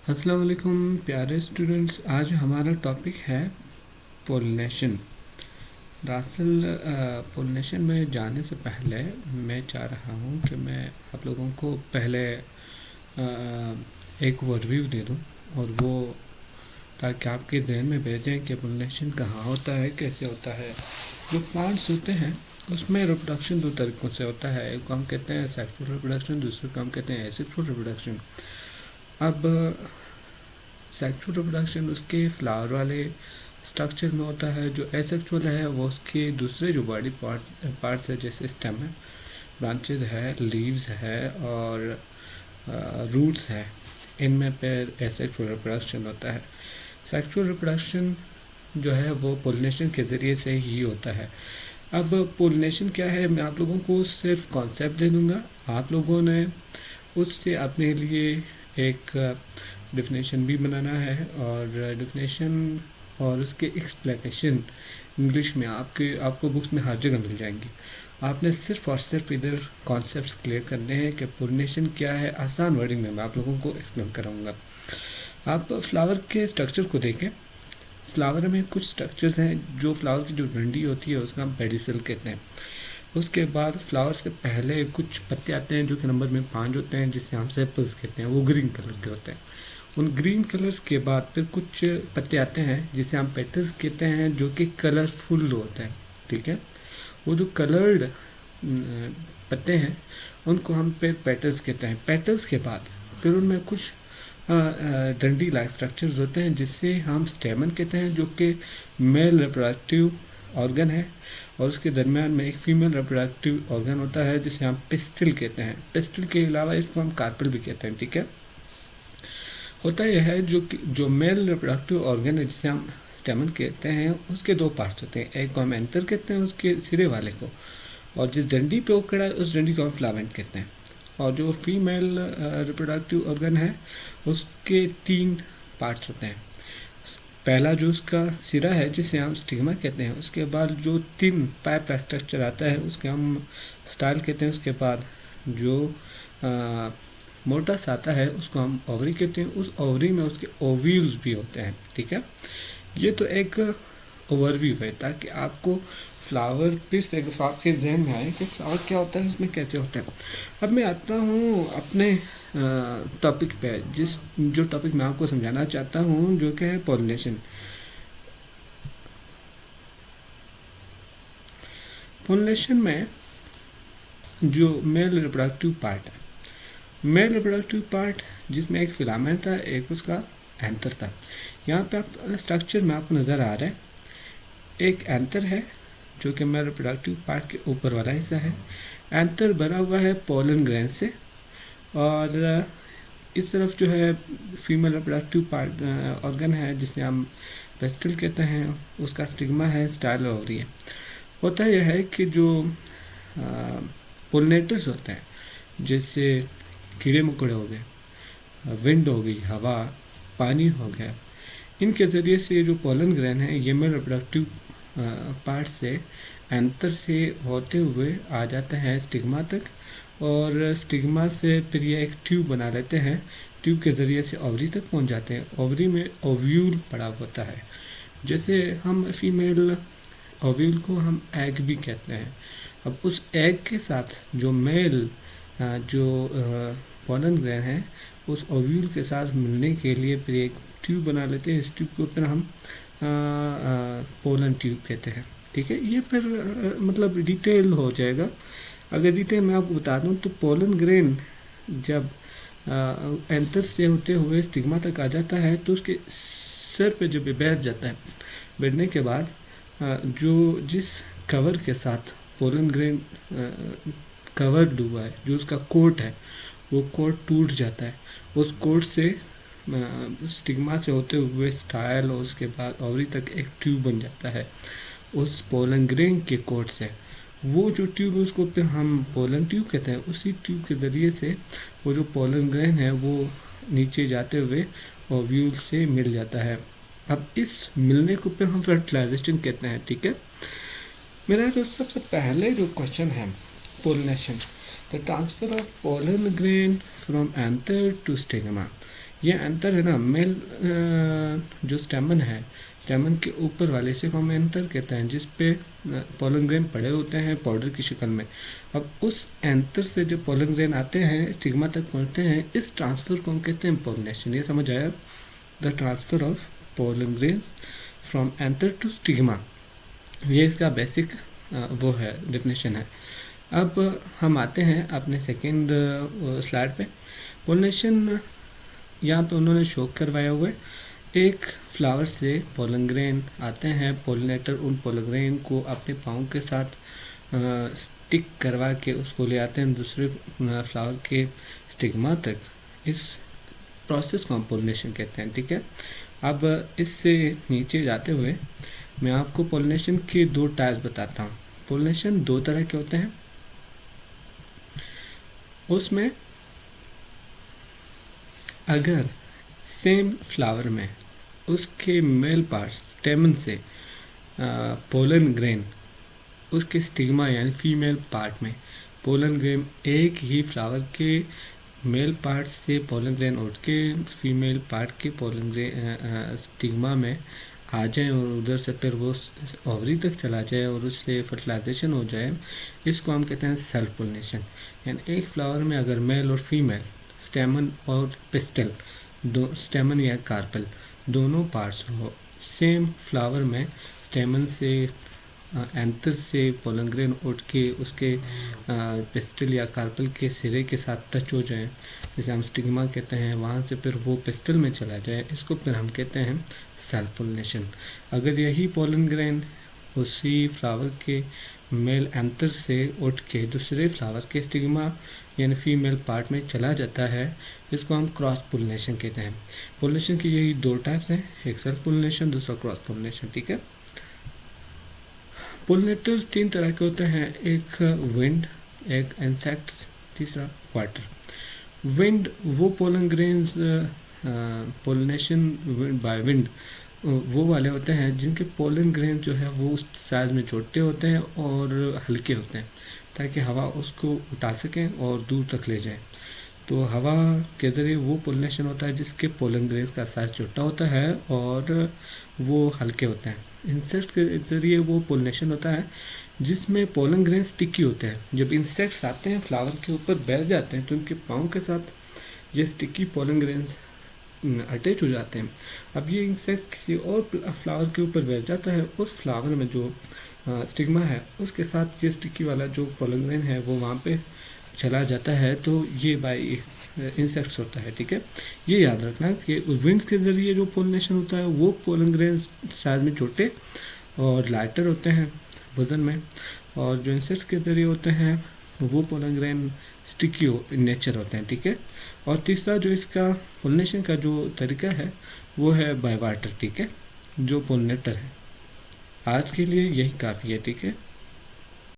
अस्सलाम वालेकुम प्यारे स्टूडेंट्स। आज हमारा टॉपिक है पोलिनेशन। दरअसल पोलिनेशन में जाने से पहले मैं चाह रहा हूँ कि मैं आप लोगों को पहले एक ओवरव्यू दे दूँ, और वो ताकि आपके जहन में भेजें कि पोलिनेशन कहाँ होता है, कैसे होता है। जो प्लांट्स होते हैं उसमें रिप्रोडक्शन दो तरीक़ों से होता है। एक को हम कहते हैं सेक्सुअल रिप्रोडक्शन, दूसरे को हम कहते हैं एसेक्सुअल रिप्रोडक्शन। अब सेक्सुअल रिप्रोडक्शन उसके फ्लावर वाले स्ट्रक्चर में होता है। जो एसेक्सुअल है वो उसके दूसरे जो बॉडी पार्ट्स है, जैसे स्टेम है, ब्रांचेस है, लीव्स है और रूट्स है, इनमें पर एसेक्सुअल रिप्रोडक्शन होता है। सेक्सुअल रिप्रोडक्शन जो है वो पोलिनेशन के ज़रिए से ही होता है। अब पोलिनेशन क्या है, मैं आप लोगों को सिर्फ कॉन्सेप्ट दे दूँगा, आप लोगों ने उससे अपने लिए एक डेफिनेशन भी बनाना है, और डेफिनेशन और उसके एक्सप्लेनेशन इंग्लिश में आपको बुक्स में हर जगह मिल जाएंगी। आपने सिर्फ और सिर्फ इधर कॉन्सेप्ट्स क्लियर करने हैं कि पोलिनेशन क्या है। आसान वर्डिंग में मैं आप लोगों को एक्सप्लेन कराऊंगा। आप फ्लावर के स्ट्रक्चर को देखें। फ्लावर में कुछ स्ट्रक्चर्स हैं। जो फ्लावर की जो डंडी होती है उसका हम पेडिसल कहते हैं। उसके बाद फ्लावर से पहले कुछ पत्ते आते हैं जो कि नंबर में 5 होते हैं, जिसे हम सेपल्स कहते हैं। वो ग्रीन कलर के होते हैं। उन ग्रीन कलर्स के बाद फिर कुछ पत्ते आते हैं जिसे हम पेटल्स कहते हैं, जो कि कलरफुल होते हैं। ठीक है, वो जो कलर्ड पत्ते हैं उनको हम फिर पेटल्स कहते हैं। पेटल्स के बाद फिर उनमें कुछ डंडी लाइक स्ट्रक्चर्स होते हैं जिससे हम स्टेमन कहते हैं, जो कि मेल रिप्रोडक्टिव ऑर्गन है, और उसके दरमियान में एक फीमेल रिप्रोडक्टिव ऑर्गन होता है जिसे हम पिस्टिल कहते हैं। पिस्टिल के अलावा इसको हम कार्पेल भी कहते हैं। ठीक है, होता यह है जो मेल रिप्रोडक्टिव ऑर्गन है जिसे हम स्टेमन कहते हैं, उसके दो पार्ट्स होते हैं। एक को हम एंथर कहते हैं, उसके सिरे वाले को, और जिस डंडी पे वो खड़ा है उस डंडी को हम फ्लावेंट कहते हैं। और जो फीमेल रिप्रोडक्टिव ऑर्गन है उसके 3 पार्ट्स होते हैं। पहला जो उसका सिरा है जिसे हम स्टिग्मा कहते हैं, उसके बाद जो 3 पाइप का स्ट्रक्चर आता है उसके हम स्टाइल कहते हैं। उसके बाद जो मोटा सा आता है उसको हम ओवरी कहते हैं। उस ओवरी में उसके ओव्यूल्स भी होते हैं। ठीक है, ये तो एक ओवरव्यू है ताकि आपको फ्लावर फिर से आपके जहन में आए कि फ्लावर क्या होता है, उसमें कैसे होता है। अब मैं आता हूँ अपने टॉपिक पे, जो टॉपिक मैं आपको समझाना चाहता हूँ, जो कि है पॉलिनेशन। पॉलिनेशन में जो मेल रिप्रोडक्टिव पार्ट है, मेल रिप्रोडक्टिव पार्ट जिसमें एक फिलामेंट था, एक उसका एंथर था। यहाँ पे आप स्ट्रक्चर में आपको नज़र आ रहा है, एक एंथर है जो कि मेल रिप्रोडक्टिव पार्ट के ऊपर वाला हिस्सा है। एंथर बना हुआ है पोलन ग्रैन से, और इस तरफ जो है फीमेल रिप्रोडक्टिव पार्ट ऑर्गन है जिसे हम पेस्टिल कहते हैं, उसका स्टिग्मा है, स्टाइल ओवरी है। होता यह है कि जो पोलिनेटर्स होते हैं, जैसे कीड़े मकोड़े हो गए, विंड हो गई, हवा, पानी हो गया, इनके ज़रिए से जो पोलन ग्रैन है ये मेल रिप्रोडक्टिव पार्ट से एंथर से होते हुए आ जाते हैं स्टिग्मा तक, और स्टिग्मा से फिर ये एक ट्यूब बना लेते हैं। ट्यूब के ज़रिए से ओवरी तक पहुंच जाते हैं। ओवरी में ओव्यूल पड़ा होता है। जैसे हम फीमेल ओव्यूल को हम एग भी कहते हैं। अब उस एग के साथ जो मेल जो पोलन ग्रैन है उस ओव्यूल के साथ मिलने के लिए फिर एक ट्यूब बना लेते हैं। इस ट्यूब के ऊपर हम पोलन ट्यूब कहते हैं। ठीक है, ये फिर मतलब डिटेल हो जाएगा। अगर डिटेल मैं आपको बता दूं तो पोलन ग्रेन जब एंथर से होते हुए स्टिग्मा तक आ जाता है तो उसके सर पे जब बैठ जाता है, बैठने के बाद जो जिस कवर के साथ पोलन ग्रेन कवर्ड हुआ है, जो उसका कोट है, वो कोट टूट जाता है। उस कोट से स्टिग्मा से होते हुए स्टाइल और उसके बाद ओवरी तक एक ट्यूब बन जाता है उस पोलन ग्रेन के कोट से। वो जो ट्यूब है उसको फिर हम पोलन ट्यूब कहते हैं। उसी ट्यूब के ज़रिए से वो जो पोलन ग्रेन है वो नीचे जाते हुए ओव्यूल से मिल जाता है। अब इस मिलने को फिर हम फर्टिलाइजेशन कहते हैं। ठीक है, मेरा जो सबसे पहले जो क्वेश्चन है pollination, the transfer of pollen grain from anther to stigma. ये एंथर है ना, मेल जो स्टेमन है, स्टेमन के ऊपर वाले से हम एंथर कहते हैं, जिस पे पोलन ग्रेन पड़े होते हैं पाउडर की शक्ल में। अब उस एंथर से जो पोलन ग्रेन आते हैं स्टिग्मा तक पहुंचते हैं, इस ट्रांसफ़र को हम कहते हैं पोलिनेशन। ये समझ आया, the transfer of pollen grains from anther to stigma, ये इसका बेसिक वो है, डेफिनेशन है। अब हम आते हैं अपने सेकेंड स्लाइड पे। पोलिनेशन यहाँ पे उन्होंने शो करवाया हुआ है, एक फ्लावर से पोलन ग्रेन आते हैं, पोलिनेटर उन पोलन ग्रेन को अपने पाँव के साथ स्टिक करवा के उसको ले आते हैं दूसरे फ्लावर के स्टिग्मा तक। इस प्रोसेस को हम पोलिनेशन कहते हैं, ठीक है। अब इससे नीचे जाते हुए मैं आपको पोलिनेशन के दो टाइप्स बताता हूँ। पोलिनेशन दो तरह के होते हैं, उसमें अगर सेम फ्लावर में उसके मेल पार्ट स्टेमन से पोलन ग्रेन उसके स्टिग्मा यानी फीमेल पार्ट में पोलन ग्रेन एक ही फ्लावर के मेल पार्ट से पोलन ग्रेन उठ के फीमेल पार्ट के पोलन ग्रेन स्टिग्मा में आ जाए और उधर से फिर वो ओवरी तक चला जाए और उससे फर्टिलाइजेशन हो जाए, इसको हम कहते हैं सेल्फ पोलिनेशन। यानी एक फ्लावर में अगर मेल और फीमेल स्टेमन और पिस्टल दो, स्टेमन या कार्पल दोनों पार्ट्स हो, सेम फ्लावर में स्टेमन से एंथर से पोलन ग्रेन उठ के उसके पिस्टल या कार्पल के सिरे के साथ टच हो जाए, जिसे हम स्टिग्मा कहते हैं, वहाँ से फिर वो पिस्टल में चला जाए, इसको फिर हम कहते हैं सेल्फ पोलिनेशन। अगर यही पोलन ग्रेन उसी फ्लावर के मेल एंथर से उठ के दूसरे फ्लावर के स्टिग्मा यानी फीमेल पार्ट में चला जाता है, इसको हम क्रॉस पोलिनेशन कहते हैं। पोलिनेशन की यही दो टाइप्स हैं, एक सेल्फ पोलिनेशन, दूसरा क्रॉस पोलिनेशन, ठीक है। पोलिनेटर्स तीन तरह के होते हैं, एक विंड, एक इंसेक्ट्स, तीसरा वाटर। विंड वो pollen grains pollination by wind वो वाले होते हैं जिनके पोलन ग्रेन जो है वो साइज़ में छोटे होते हैं और हल्के होते हैं, ताकि हवा उसको उठा सकें और दूर तक ले जाए। तो हवा के ज़रिए वो पोलिनेशन होता है जिसके पोलन ग्रेन्स का साइज़ छोटा होता है और वो हल्के होते हैं। इंसेक्ट के ज़रिए वो पोलिनेशन होता है जिसमें पोलन ग्रेन स्टिकी होते हैं। जब इंसेक्ट्स आते हैं फ्लावर के ऊपर बैठ जाते हैं तो उनके पाँव के साथ ये स्टिकी पोलन ग्रेन्स अटैच हो जाते हैं। अब ये इंसेक्ट किसी और फ्लावर के ऊपर बैठ जाता है, उस फ्लावर में जो स्टिग्मा है उसके साथ ये स्टिकी वाला जो पोलन ग्रेन है वो वहाँ पे चला जाता है, तो ये बाय इंसेक्ट्स होता है, ठीक है। ये याद रखना कि विंड्स के ज़रिए जो पोलिनेशन होता है वो पोलन ग्रेन साइज में छोटे और लाइटर होते हैं वज़न में, और जो इंसेक्ट्स के ज़रिए होते हैं वो pollen grain sticky in nature होते हैं, ठीक है। और तीसरा जो इसका पोलिनेशन का जो तरीका है वो है बाय वाटर, ठीक है, जो पोलिनेटर है। आज के लिए यही काफ़ी है, ठीक है।